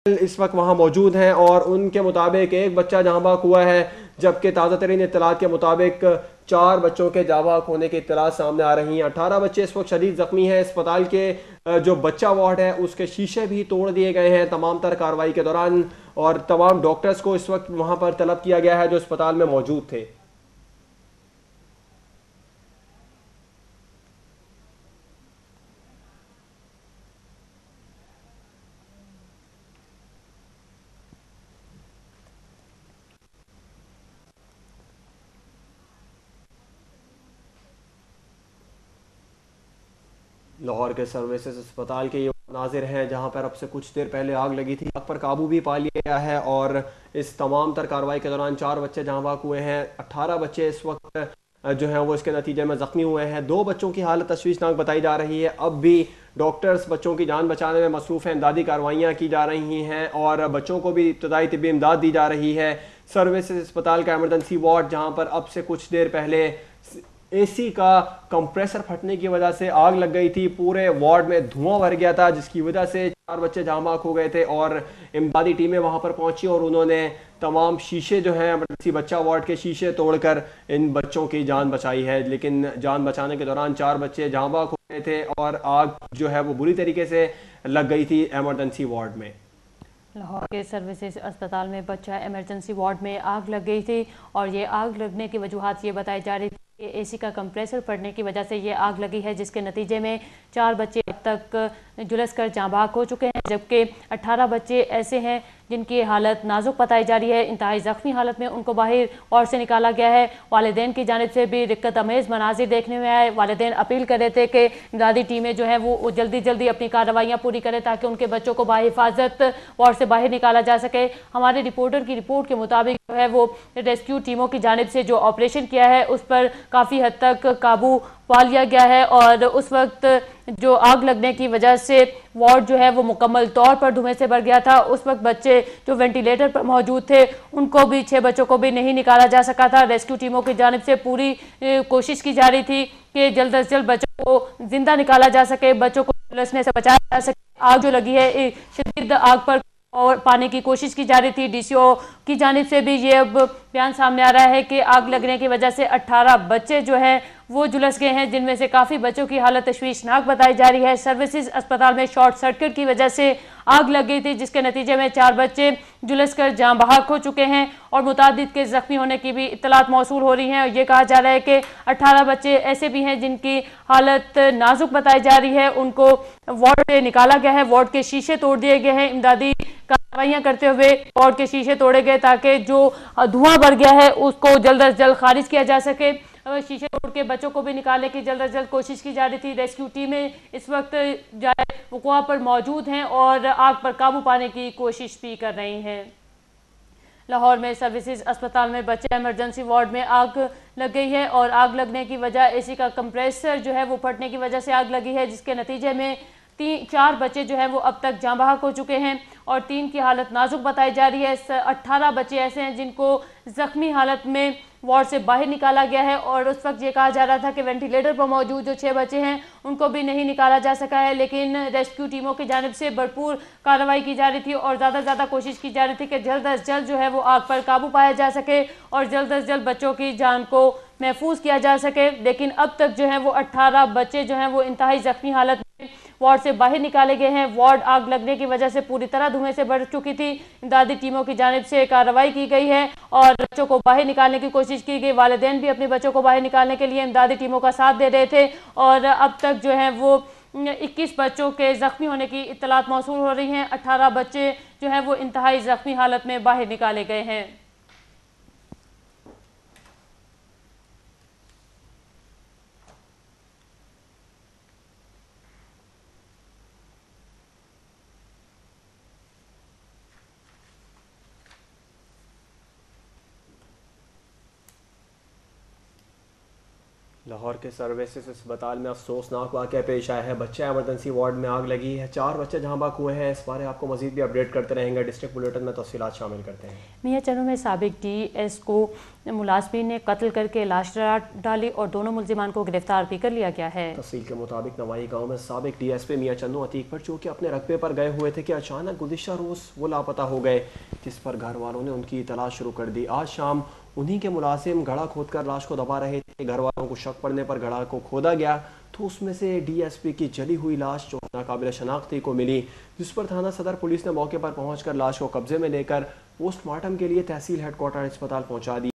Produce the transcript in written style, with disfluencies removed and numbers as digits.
इस वक्त वहां मौजूद हैं और उनके मुताबिक एक बच्चा जहां बाक हुआ है, जबकि ताज़ा तरीन इत्तलात के मुताबिक 4 बच्चों के जहां बाक होने की इत्तलात सामने आ रही हैं। 18 बच्चे इस वक्त शदीद जख्मी हैं। अस्पताल के जो बच्चा वार्ड है उसके शीशे भी तोड़ दिए गए हैं तमाम तर कार्रवाई के दौरान, और तमाम डॉक्टर्स को इस वक्त वहां पर तलब किया गया है जो अस्पताल में मौजूद थे। लाहौर के सर्विसेज अस्पताल के ये नाजिर हैं जहां पर अब से कुछ देर पहले आग लगी थी। आग पर काबू भी पा लिया गया है और इस तमाम तर कार्रवाई के दौरान 4 बच्चे जहां बाक हुए हैं। 18 बच्चे इस वक्त जो हैं वो इसके नतीजे में ज़ख्मी हुए हैं। 2 बच्चों की हालत तशवीशनाक बताई जा रही है। अब भी डॉक्टर्स बच्चों की जान बचाने में मसरूफ़ हैं, इमदादी कार्रवाइयाँ की जा रही हैं और बच्चों को भी इब्तदाई तिब्बी इमदाद दी जा रही है। सर्विसेज अस्पताल का एमरजेंसी वार्ड जहाँ पर अब से कुछ देर पहले एसी का कंप्रेसर फटने की वजह से आग लग गई थी, पूरे वार्ड में धुआं भर गया था जिसकी वजह से 4 बच्चे जहां बाक हो गए थे और इमदादी टीमें वहां पर पहुंची और उन्होंने तमाम शीशे जो हैं एमरजेंसी बच्चा वार्ड के शीशे तोड़कर इन बच्चों की जान बचाई है। लेकिन जान बचाने के दौरान 4 बच्चे जहां बाक हो गए थे और आग जो है वो बुरी तरीके से लग गई थी एमरजेंसी वार्ड में। लाहौर के सर्विसेज अस्पताल में बच्चा एमरजेंसी वार्ड में आग लग गई थी और ये आग लगने की वजूहात ये बताई जा रही थी कि एसी का कंप्रेसर फटने की वजह से ये आग लगी है, जिसके नतीजे में 4 बच्चे अब तक झुलस कर जाँ बाक हो चुके हैं, जबकि 18 बच्चे ऐसे हैं जिनकी हालत नाजुक बताई जा रही है। इंतहाई ज़ख्मी हालत में उनको बाहर और से निकाला गया है। वालिदैन की जानिब से भी दिक्कत अमेज़ मनाजिर देखने में आए। वालिदैन अपील कर रहे थे कि इमदादी टीमें जो हैं वो जल्दी जल्दी अपनी कार्रवाइयाँ पूरी करें ताकि उनके बच्चों को बाहिफाजत वार्ड से बाहर निकाला जा सके। हमारे रिपोर्टर की रिपोर्ट के मुताबिक जो है वो रेस्क्यू टीमों की जानिब से जो ऑपरेशन किया है उस पर काफ़ी हद तक काबू पा लिया गया है और उस वक्त जो आग लगने की वजह से वार्ड जो है वो मुकम्मल तौर पर धुएं से भर गया था। उस वक्त बच्चे जो वेंटिलेटर पर मौजूद थे उनको भी 6 बच्चों को भी नहीं निकाला जा सका था। रेस्क्यू टीमों की जानिब से पूरी कोशिश की जा रही थी कि जल्द अज जल्द बच्चों को जिंदा निकाला जा सके, बच्चों को झुलसने से बचाया जा सके। आग जो लगी है शदीद आग पर और पाने की कोशिश की जा रही थी। डीसीओ की जानिब से भी ये अब बयान सामने आ रहा है कि आग लगने की वजह से 18 बच्चे जो हैं वो झुलस गए हैं, जिनमें से काफ़ी बच्चों की हालत तशवीशनाक बताई जा रही है। सर्विसेज अस्पताल में शॉर्ट सर्किट की वजह से आग लग गई थी, जिसके नतीजे में 4 बच्चे झुलस कर जाँ बहक हो चुके हैं और मुतादिद के ज़ख्मी होने की भी इत्तलात मौसूल हो रही हैं। और ये कहा जा रहा है कि 18 बच्चे ऐसे भी हैं जिनकी हालत नाजुक बताई जा रही है, उनको वार्ड से निकाला गया है, वार्ड के शीशे तोड़ दिए गए हैं। इमदादी कार्रवाइयाँ करते हुए वार्ड के शीशे तोड़े गए ताकि जो धुआं भर गया है उसको जल्द अज जल्द खारिज किया जा सके। शीशे तोड़ के बच्चों को भी निकालने की जल्द अज जल्द कोशिश की जा रही थी। रेस्क्यू टीमें इस वक्त वक़्वा पर मौजूद हैं और आग पर काबू पाने की कोशिश भी कर रही हैं। लाहौर में सर्विसेज अस्पताल में बच्चे एमरजेंसी वार्ड में आग लग गई है और आग लगने की वजह एसी का कंप्रेसर जो है वो फटने की वजह से आग लगी है, जिसके नतीजे में 4 बच्चे जो हैं वो अब तक जाँ बहक हो चुके हैं और 3 की हालत नाजुक बताई जा रही है। 18 बच्चे ऐसे हैं जिनको ज़ख्मी हालत में वार्ड से बाहर निकाला गया है और उस वक्त ये कहा जा रहा था कि वेंटिलेटर पर मौजूद जो 6 बच्चे हैं उनको भी नहीं निकाला जा सका है, लेकिन रेस्क्यू टीमों की जानिब से भरपूर कार्रवाई की जा रही थी और ज़्यादा से ज़्यादा कोशिश की जा रही थी कि जल्द अज जल्द जो है वो आग पर काबू पाया जा सके और जल्द अज जल्द बच्चों की जान को महफूज किया जा सके। लेकिन अब तक जो है वो 18 बच्चे जो हैं वो इंतहाई ज़ख्मी हालत में वार्ड से बाहर निकाले गए हैं। वार्ड आग लगने की वजह से पूरी तरह धुएं से भर चुकी थी। इमदादी टीमों की जानिब से कार्रवाई की गई है और बच्चों को बाहर निकालने की कोशिश की गई। वालिदैन भी अपने बच्चों को बाहर निकालने के लिए इमदादी टीमों का साथ दे रहे थे और अब तक जो है वो 21 बच्चों के ज़ख्मी होने की इत्तलात मौसूल हो रही हैं। 18 बच्चे जो हैं वो इंतहाई ज़ख्मी हालत में बाहर निकाले गए हैं। लाहौर के सर्विसेज अस्पताल में अफसोसनाक वाक़या पेश आया है। बच्चा एमरजेंसी वार्ड में आग लगी है, 4 बच्चे जहां बाक हुए हैं। इस बारे आपको मजीद भी अपडेट करते रहेंगे। डिस्ट्रिक्ट बुलेटिन में तफसीलात शामिल करते हैं। मियां चनों में साबिक DSO मुलाजमीन ने कत्ल करके लाश डाली और दोनों मुल्जिमान को गिरफ्तार भी कर लिया गया है। तफसील के मुताबिक नवाई गांव में साबिक DSP मियां चन्नू अतीक पर जो कि अपने रकबे पर गए हुए थे कि अचानक गुज़िश्ता रोज़ वो लापता हो गए, जिस पर घर वालों ने उनकी तलाश शुरू कर दी। आज शाम उन्हीं के मुलाजिम घड़ा खोदकर लाश को दबा रहे थे। घर वालों को शक पड़ने पर घड़ा को खोदा गया तो उसमें से DSP की जली हुई लाश जो नाकाबिल शनाख्ती को मिली, जिस पर थाना सदर पुलिस ने मौके पर पहुंचकर लाश को कब्जे में लेकर पोस्टमार्टम के लिए तहसील हेडक्वार्टर अस्पताल पहुंचा दिया।